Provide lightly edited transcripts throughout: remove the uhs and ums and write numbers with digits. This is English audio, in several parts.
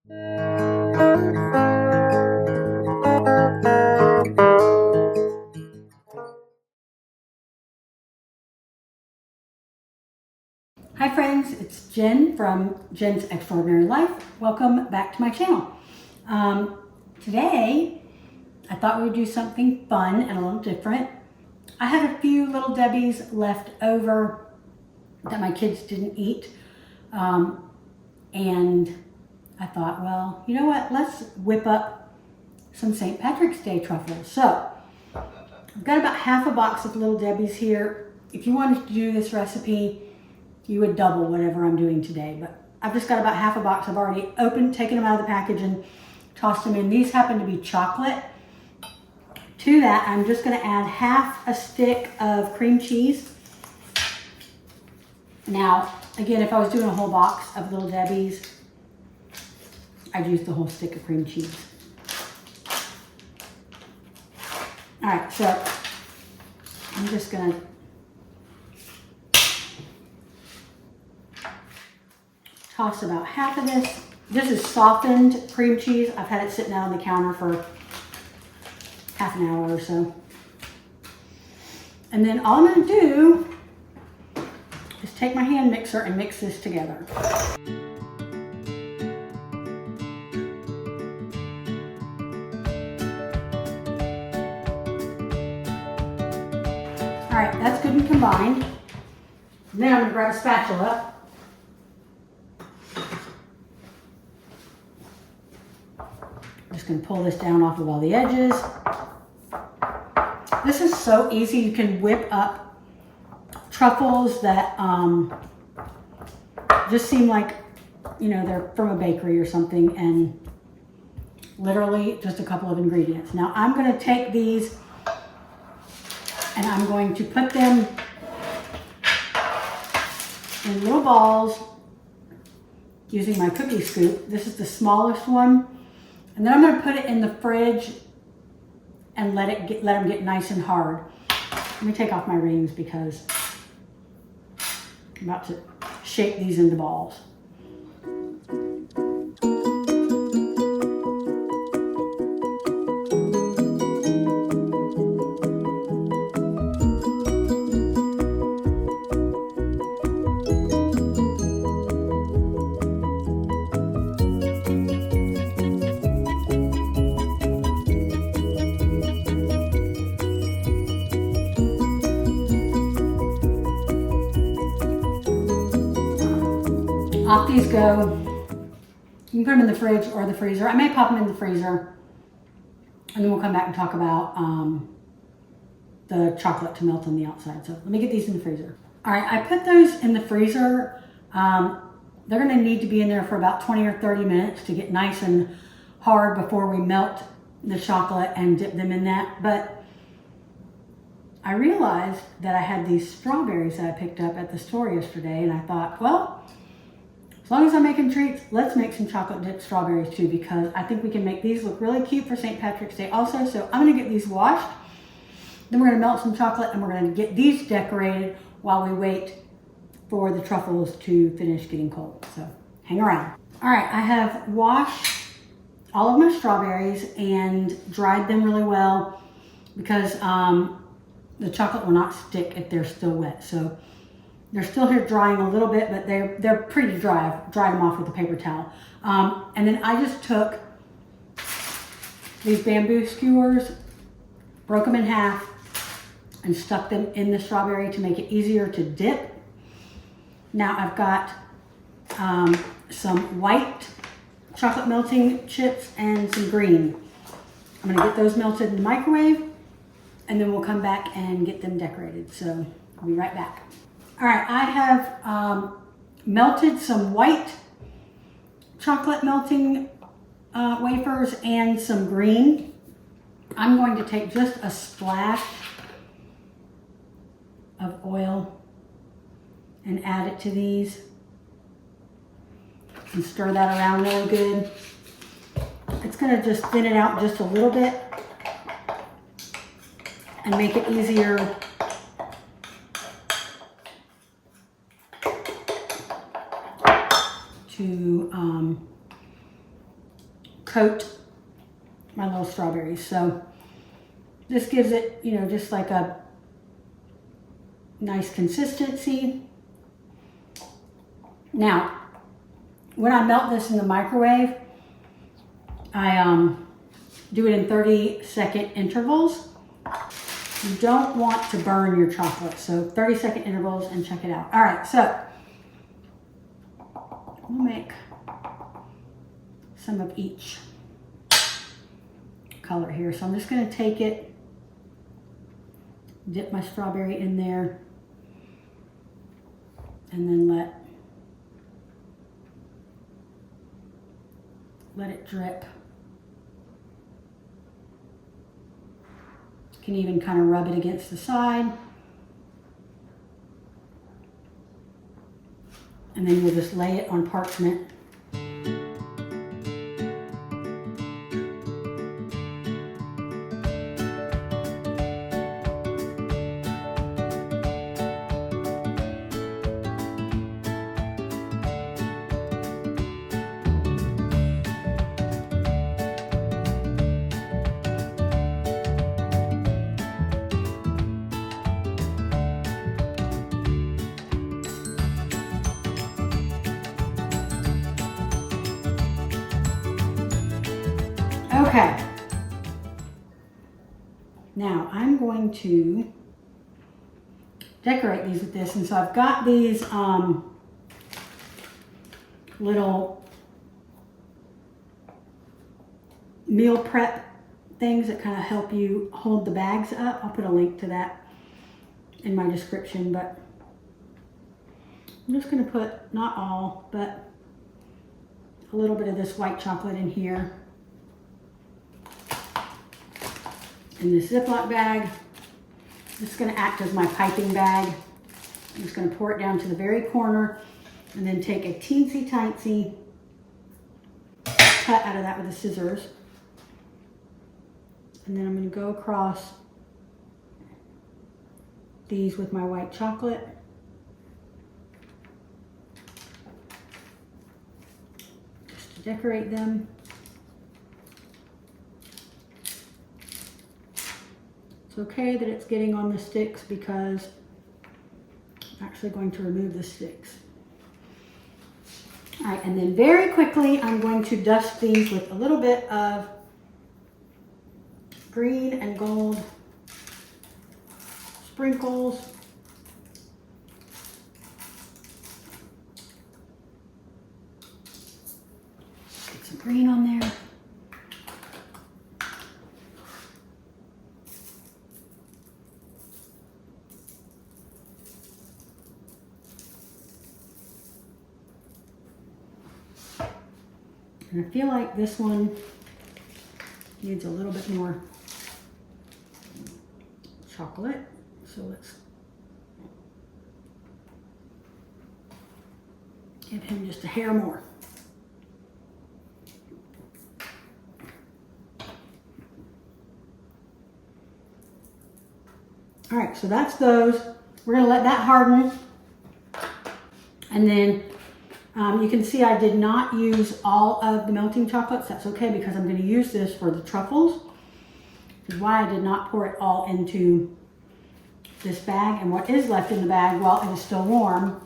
Hi friends, it's Jen from Jen's Extraordinary Life. Welcome back to my channel. Today, I thought we would do something fun and a little different. I had a few Little Debbie's left over that my kids didn't eat. And I thought, well, you know what? Let's whip up some St. Patrick's Day truffles. So, I've got about half a box of Little Debbie's here. If you wanted to do this recipe, you would double whatever I'm doing today, but I've just got about half a box. I've already opened, taken them out of the package and tossed them in. These happen to be chocolate. To that, I'm just gonna add half a stick of cream cheese. Now, again, if I was doing a whole box of Little Debbie's, I'd use the whole stick of cream cheese. All right, so I'm just gonna toss about half of this. This is softened cream cheese. I've had it sitting out on the counter for half an hour or so. And then all I'm gonna do is take my hand mixer and mix this together. All right, that's good and combined. Then I'm gonna grab a spatula. Just gonna pull this down off of all the edges. This is so easy. You can whip up truffles that just seem like, you know, they're from a bakery or something, and literally just a couple of ingredients. Now I'm gonna take these and I'm going to put them in little balls using my cookie scoop. This is the smallest one. And then I'm going to put it in the fridge and let them get nice and hard. Let me take off my rings because I'm about to shape these into balls. Off these go. You can put them in the fridge or the freezer. I may pop them in the freezer, and then we'll come back and talk about the chocolate to melt on the outside. So let me get these in the freezer. All right, I put those in the freezer. They're gonna need to be in there for about 20 or 30 minutes to get nice and hard before we melt the chocolate and dip them in that. But I realized that I had these strawberries that I picked up at the store yesterday, and I thought, well, as long as I'm making treats, let's make some chocolate dipped strawberries too, because I think we can make these look really cute for St. Patrick's Day also. So I'm gonna get these washed. Then we're gonna melt some chocolate and we're gonna get these decorated while we wait for the truffles to finish getting cold. So hang around. All right, I have washed all of my strawberries and dried them really well because the chocolate will not stick if they're still wet. So they're still here drying a little bit, but they're pretty dry. I've dried them off with a paper towel. And then I just took these bamboo skewers, broke them in half, and stuck them in the strawberry to make it easier to dip. Now I've got some white chocolate melting chips and some green. I'm gonna get those melted in the microwave, and then we'll come back and get them decorated. So I'll be right back. All right, I have melted some white chocolate melting wafers and some green. I'm going to take just a splash of oil and add it to these and stir that around really good. It's gonna just thin it out just a little bit and make it easier to coat my little strawberries. So this gives it, you know, just like a nice consistency. Now, when I melt this in the microwave, I do it in 30-second intervals. You don't want to burn your chocolate, so 30-second intervals and check it out. All right, so we'll make some of each color here. So I'm just going to take it, dip my strawberry in there, and then let it drip. You can even kind of rub it against the side. And then we'll just lay it on parchment. Okay, now I'm going to decorate these with this, and so I've got these little meal prep things that kind of help you hold the bags up. I'll put a link to that in my description, but I'm just going to put, not all, but a little bit of this white chocolate in here. In this Ziploc bag. This is going to act as my piping bag. I'm just going to pour it down to the very corner and then take a teensy tiny cut out of that with the scissors. And then I'm going to go across these with my white chocolate. Just to decorate them. It's okay that it's getting on the sticks because I'm actually going to remove the sticks. All right, and then very quickly, I'm going to dust these with a little bit of green and gold sprinkles. Get some green on there. And I feel like this one needs a little bit more chocolate. So let's give him just a hair more. All right, so that's those. We're gonna let that harden. And then you can see I did not use all of the melting chocolates. That's okay because I'm going to use this for the truffles. Which is why I did not pour it all into this bag. And what is left in the bag, while it is still warm,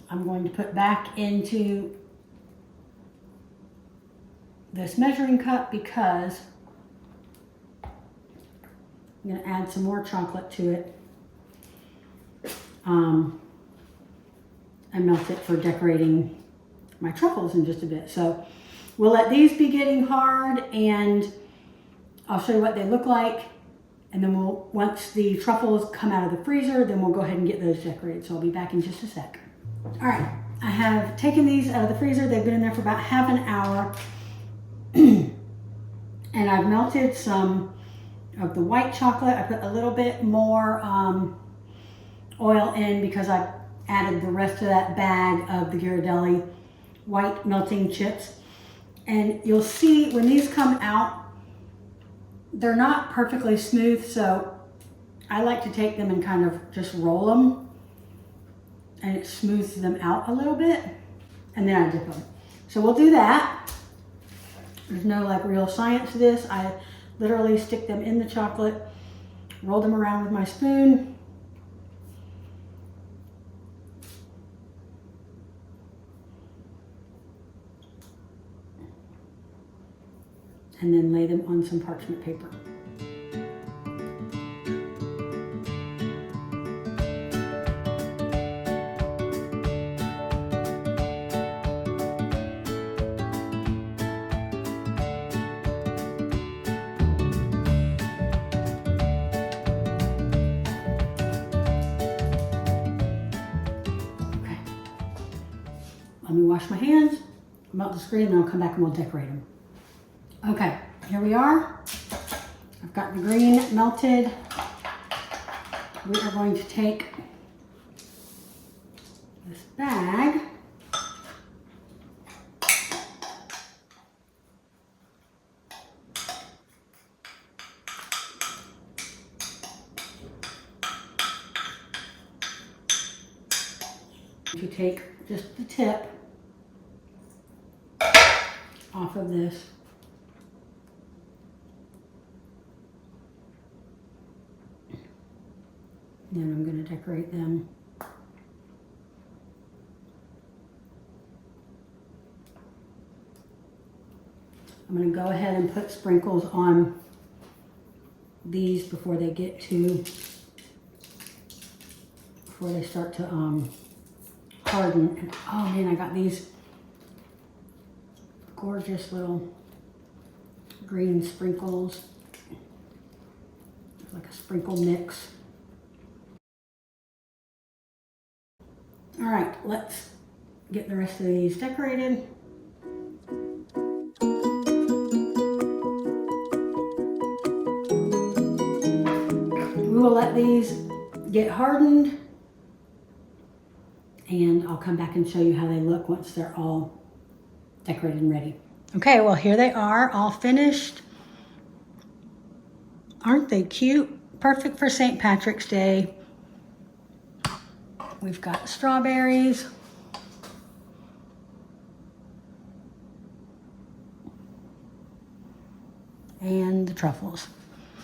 I'm going to put back into this measuring cup because I'm going to add some more chocolate to it. And melt it for decorating my truffles in just a bit. So we'll let these be getting hard and I'll show you what they look like. And then once the truffles come out of the freezer, then we'll go ahead and get those decorated. So I'll be back in just a sec. All right, I have taken these out of the freezer. They've been in there for about half an hour. And I've melted some of the white chocolate. I put a little bit more oil in because I added the rest of that bag of the Ghiradelli white melting chips. And you'll see when these come out, they're not perfectly smooth, so I like to take them and kind of just roll them and it smooths them out a little bit, and then I dip them. So we'll do that. There's no like real science to this. I literally stick them in the chocolate, roll them around with my spoon, and then lay them on some parchment paper. Let me wash my hands, melt the screen, and then I'll come back and we'll decorate them. Okay, here we are. I've got the green melted. We are going to take this bag to take just the tip off of this. Then I'm going to decorate them. I'm going to go ahead and put sprinkles on these before they start to harden. And, oh man, I got these gorgeous little green sprinkles. It's like a sprinkle mix. All right, let's get the rest of these decorated. We will let these get hardened, and I'll come back and show you how they look once they're all decorated and ready. Okay, well here they are, all finished. Aren't they cute? Perfect for St. Patrick's Day. We've got strawberries. And the truffles.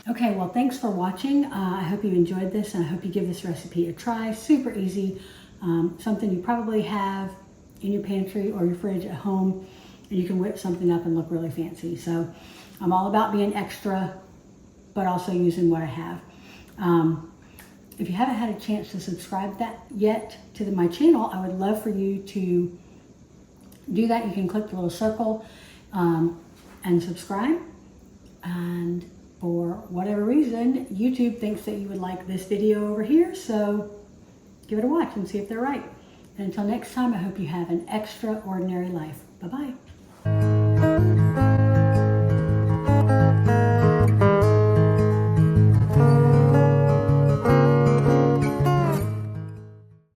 Okay, well thanks for watching. I hope you enjoyed this, and I hope you give this recipe a try. Super easy. Something you probably have in your pantry or your fridge at home, and you can whip something up and look really fancy. So I'm all about being extra, but also using what I have. If you haven't had a chance to subscribe that yet to my channel, I would love for you to do that. You can click the little circle and subscribe. And for whatever reason, YouTube thinks that you would like this video over here, so give it a watch and see if they're right. And until next time, I hope you have an extraordinary life. Bye-bye.